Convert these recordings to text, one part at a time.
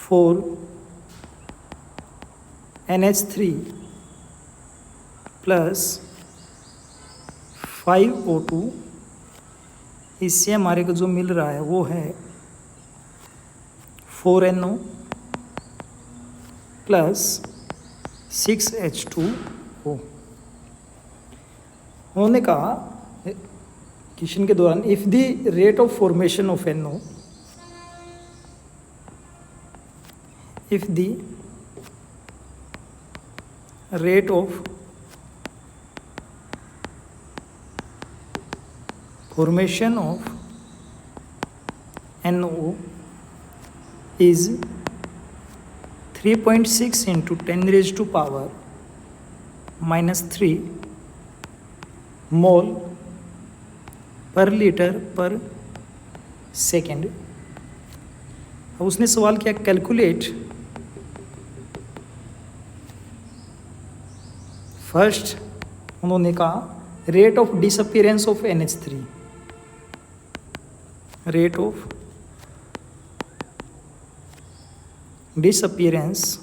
4NH3 plus 5O2, इससे हमारे को जो मिल रहा है वो है 4NO प्लस 6H2O। उन्होंने कहा क्वेश्चन के दौरान, if the rate of formation of NO, if the rate of formation of NO is 3.6 into 10 raised to power minus 3 mole per liter per second। अब उसने सवाल किया कैलकुलेट फर्स्ट, उन्होंने कहा rate of disappearance of NH3, rate of disappearance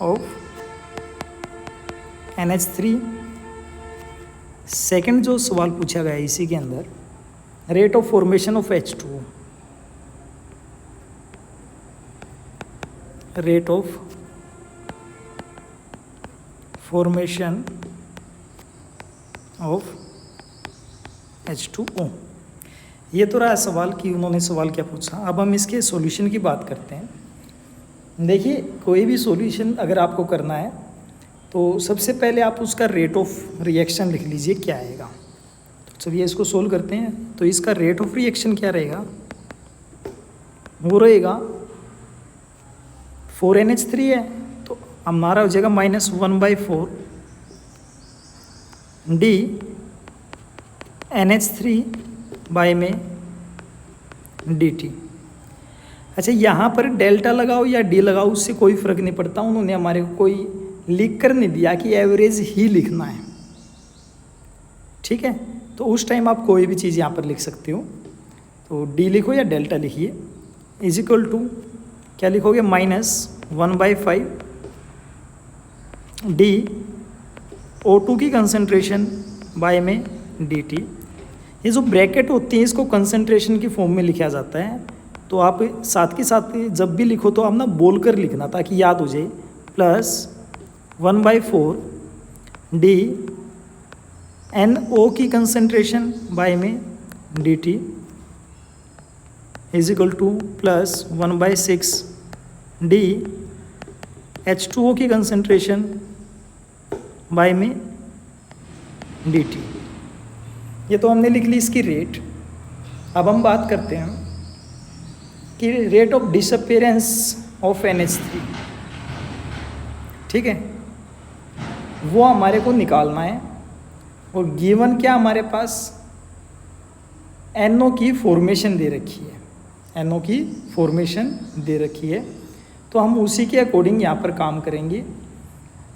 of NH3। Second जो सवाल पूछा गया इसी के अंदर, rate of formation of H2O, rate of formation of H2O। ये तो रहा सवाल कि उन्होंने सवाल क्या पूछा। अब हम इसके सॉल्यूशन की बात करते हैं। देखिए, कोई भी सॉल्यूशन अगर आपको करना है तो सबसे पहले आप उसका रेट ऑफ रिएक्शन लिख लीजिए क्या आएगा। तो चलिए इसको सोल्व करते हैं। तो इसका रेट ऑफ रिएक्शन क्या रहेगा, वो रहेगा 4NH3 है तो हमारा हो जाएगा -1/4 D NH3 बाय में DT। अच्छा, यहाँ पर डेल्टा लगाओ या डी लगाओ उससे कोई फ़र्क नहीं पड़ता। उन्होंने हमारे को कोई लिख कर नहीं दिया कि एवरेज ही लिखना है, ठीक है। तो उस टाइम आप कोई भी चीज़ यहाँ पर लिख सकते हो। तो डी लिखो या डेल्टा लिखिए, इज इक्वल टू क्या लिखोगे, -1/5 डी O2 की कंसंट्रेशन बाय में DT। ये जो ब्रैकेट होती है इसको कंसंट्रेशन की फॉर्म में लिखा जाता है। तो आप साथ के साथ जब भी लिखो तो आप ना बोल कर लिखना ताकि याद हो जाए। +1/4 डी NO की कंसंट्रेशन बाय में DT is equal to +1/6 D H2O की कंसंट्रेशन बाय में DT। ये तो हमने लिख ली इसकी रेट। अब हम बात करते हैं कि rate of disappearance of NH3, ठीक है, वो हमारे को निकालना है। और गिवन क्या हमारे पास NO की फॉर्मेशन दे रखी है, NO की फॉर्मेशन दे रखी है। तो हम उसी के अकॉर्डिंग यहाँ पर काम करेंगे।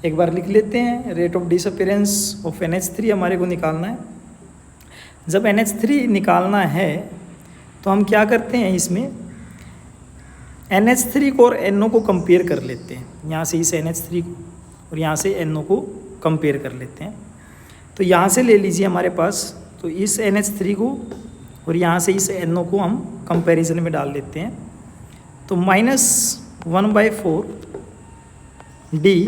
एक बार लिख लेते हैं, rate of disappearance of NH3 हमारे को निकालना है। जब NH3 निकालना है तो हम क्या करते हैं, इसमें NH3 को और NO को कंपेयर कर लेते हैं। यहाँ से इस NH3 को और यहाँ से NO को कंपेयर कर लेते हैं। तो यहाँ से ले लीजिए हमारे पास, तो इस NH3 को और यहाँ से इस NO को हम कंपैरिजन में डाल लेते हैं। तो -1/4 डी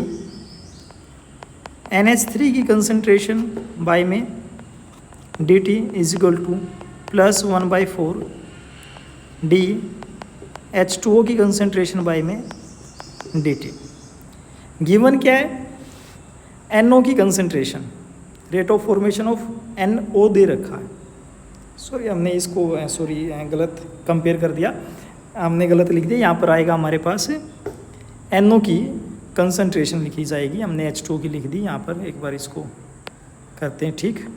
NH3 की कंसंट्रेशन बाय में DT is equal to +1/4 D H2O की कंसंट्रेशन बाय में DT। गिवन क्या है, NO की concentration, rate of formation of NO दे रखा है। सॉरी, हमने इसको गलत कंपेयर कर दिया, हमने गलत लिख दिया। यहाँ पर आएगा हमारे पास NO की कंसंट्रेशन लिखी जाएगी, हमने H2O की लिख दी यहाँ पर। एक बार इसको करते हैं ठीक।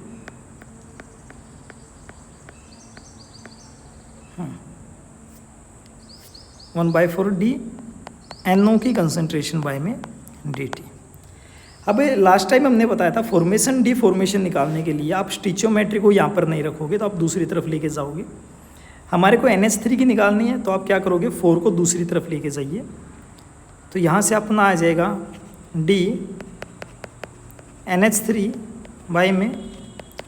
1/4 डी NO की कंसंट्रेशन बाय में DT। अब लास्ट टाइम हमने बताया था फॉर्मेशन डिफॉर्मेशन निकालने के लिए आप स्टिचोमेट्री को यहाँ पर नहीं रखोगे तो आप दूसरी तरफ लेके जाओगे। हमारे को NH3 की निकालनी है तो आप क्या करोगे, 4 को दूसरी तरफ लेके जाइए। तो यहाँ से अपना आ जाएगा D NH3 बाई में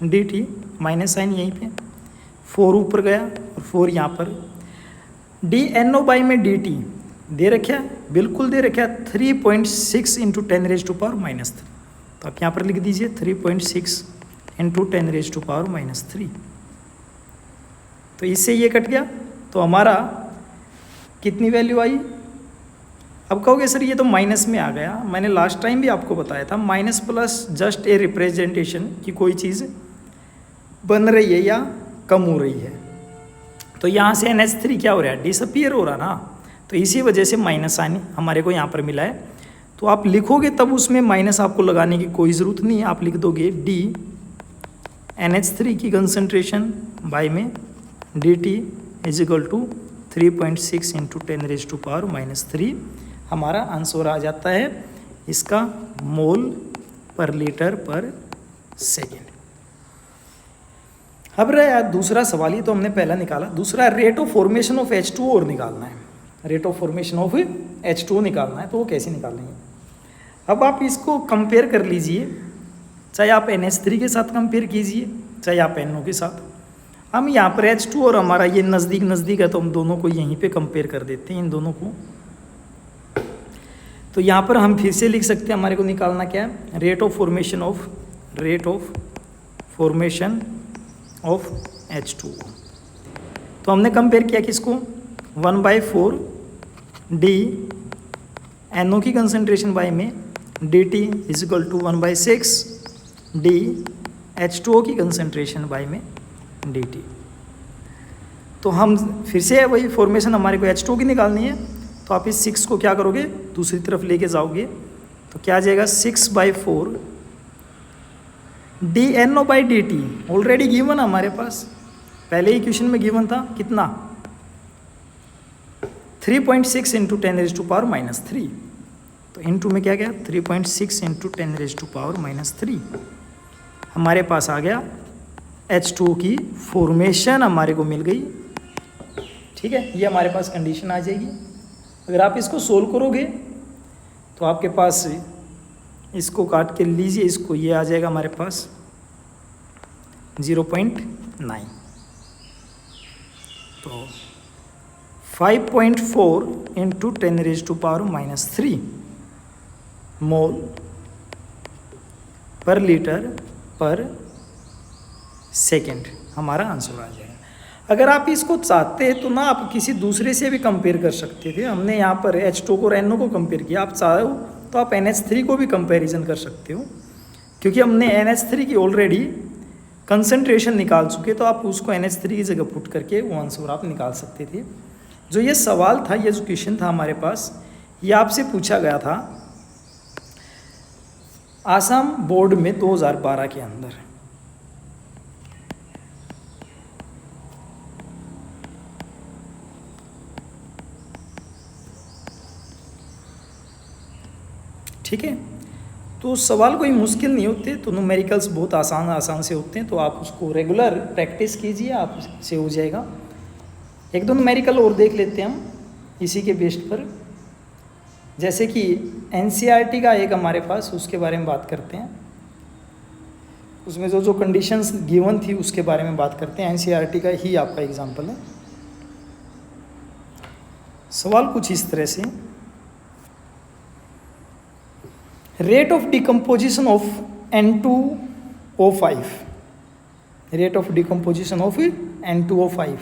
DT, माइनस साइन यहीं पे, 4 ऊपर गया और 4 यहाँ पर, DNO बाई में DT दे रखा है, बिल्कुल दे रखा है 3.6 इंटू 10⁻⁻3। तो आप यहाँ पर लिख दीजिए 3.6 इंटू 10⁻⁻3। तो इससे ये कट गया तो हमारा कितनी वैल्यू आई। अब कहोगे सर ये तो माइनस में आ गया, मैंने लास्ट टाइम भी आपको बताया था minus plus just a representation कि कोई चीज़ बन रही है या कम हो रही है। तो यहाँ से NH3 क्या हो रहा है, डिसअपियर हो रहा ना, तो इसी वजह से माइनस साइन हमारे को यहाँ पर मिला है। तो आप लिखोगे तब उसमें माइनस आपको लगाने की कोई ज़रूरत नहीं है, आप लिख दोगे D NH3 की कंसंट्रेशन बाई में DT is equal to 3.6 into 10⁻⁻3। हमारा आंसर आ जाता है इसका मोल पर लीटर पर सेकेंड। अब रहा दूसरा सवाल, ही तो हमने पहला निकाला। दूसरा rate of formation of H2O और निकालना है, rate of formation of H2O निकालना है। तो वो कैसे निकालेंगे, अब आप इसको कंपेयर कर लीजिए, चाहे आप NH3 के साथ कंपेयर कीजिए चाहे आप NO के साथ। हम यहाँ पर H2 और हमारा ये नज़दीक नज़दीक है तो हम दोनों को यहीं पे कंपेयर कर देते हैं, इन दोनों को। तो यहाँ पर हम फिर से लिख सकते हैं, हमारे को निकालना क्या है, rate of formation of H2O। तो हमने कंपेयर किया किसको, 1/4 D NO की कंसंट्रेशन बाई में DT is equal to 1/6 D H2O की कंसंट्रेशन बाई में DT। तो हम फिर से वही फॉर्मेशन हमारे को H2O की निकालनी है, तो आप इस 6 को क्या करोगे, दूसरी तरफ लेके जाओगे। तो क्या आ जाएगा 6/4 DNO/DT, ऑलरेडी गिवन हमारे पास, पहले ही क्वेश्चन में गिवन था कितना, 3.6 इंटू 10⁻⁻3। तो इंटू में क्या गया 3.6 इंटू 10⁻⁻3। हमारे पास आ गया H2O की फॉर्मेशन हमारे को मिल गई। ठीक है, ये हमारे पास कंडीशन आ जाएगी। अगर आप इसको सोल्व करोगे तो आपके पास, इसको काट के लीजिए इसको, ये आ जाएगा हमारे पास 0.9। तो 5.4 इंटू 10⁻⁻3 मोल पर लीटर पर सेकेंड हमारा आंसर आ जाएगा। अगर आप इसको चाहते हैं तो ना आप किसी दूसरे से भी कंपेयर कर सकते थे। हमने यहाँ पर H2O और NO को कंपेयर किया, आप चाहो तो आप NH3 को भी कंपैरिजन कर सकते हो, क्योंकि हमने NH3 की ऑलरेडी कंसंट्रेशन निकाल चुके, तो आप उसको NH3 की जगह पुट करके वो आंसर आप निकाल सकते थे। जो ये सवाल था, ये जो क्वेश्चन था हमारे पास, ये आपसे पूछा गया था आसाम बोर्ड में 2012 के अंदर। ठीक है, तो सवाल कोई मुश्किल नहीं होते, तो न्यूमेरिकल्स बहुत आसान से होते हैं। तो आप उसको रेगुलर प्रैक्टिस कीजिए, आप से हो जाएगा। एक दो न्यूमेरिकल और देख लेते हैं हम इसी के बेस्ड पर, जैसे कि NCERT का एक हमारे पास, उसके बारे में बात करते हैं। उसमें जो कंडीशंस गिवन थी उसके बारे में बात करते हैं। NCERT का ही आपका एग्जाम्पल है। सवाल कुछ इस तरह से, rate of decomposition of N2O5, rate of decomposition of N2O5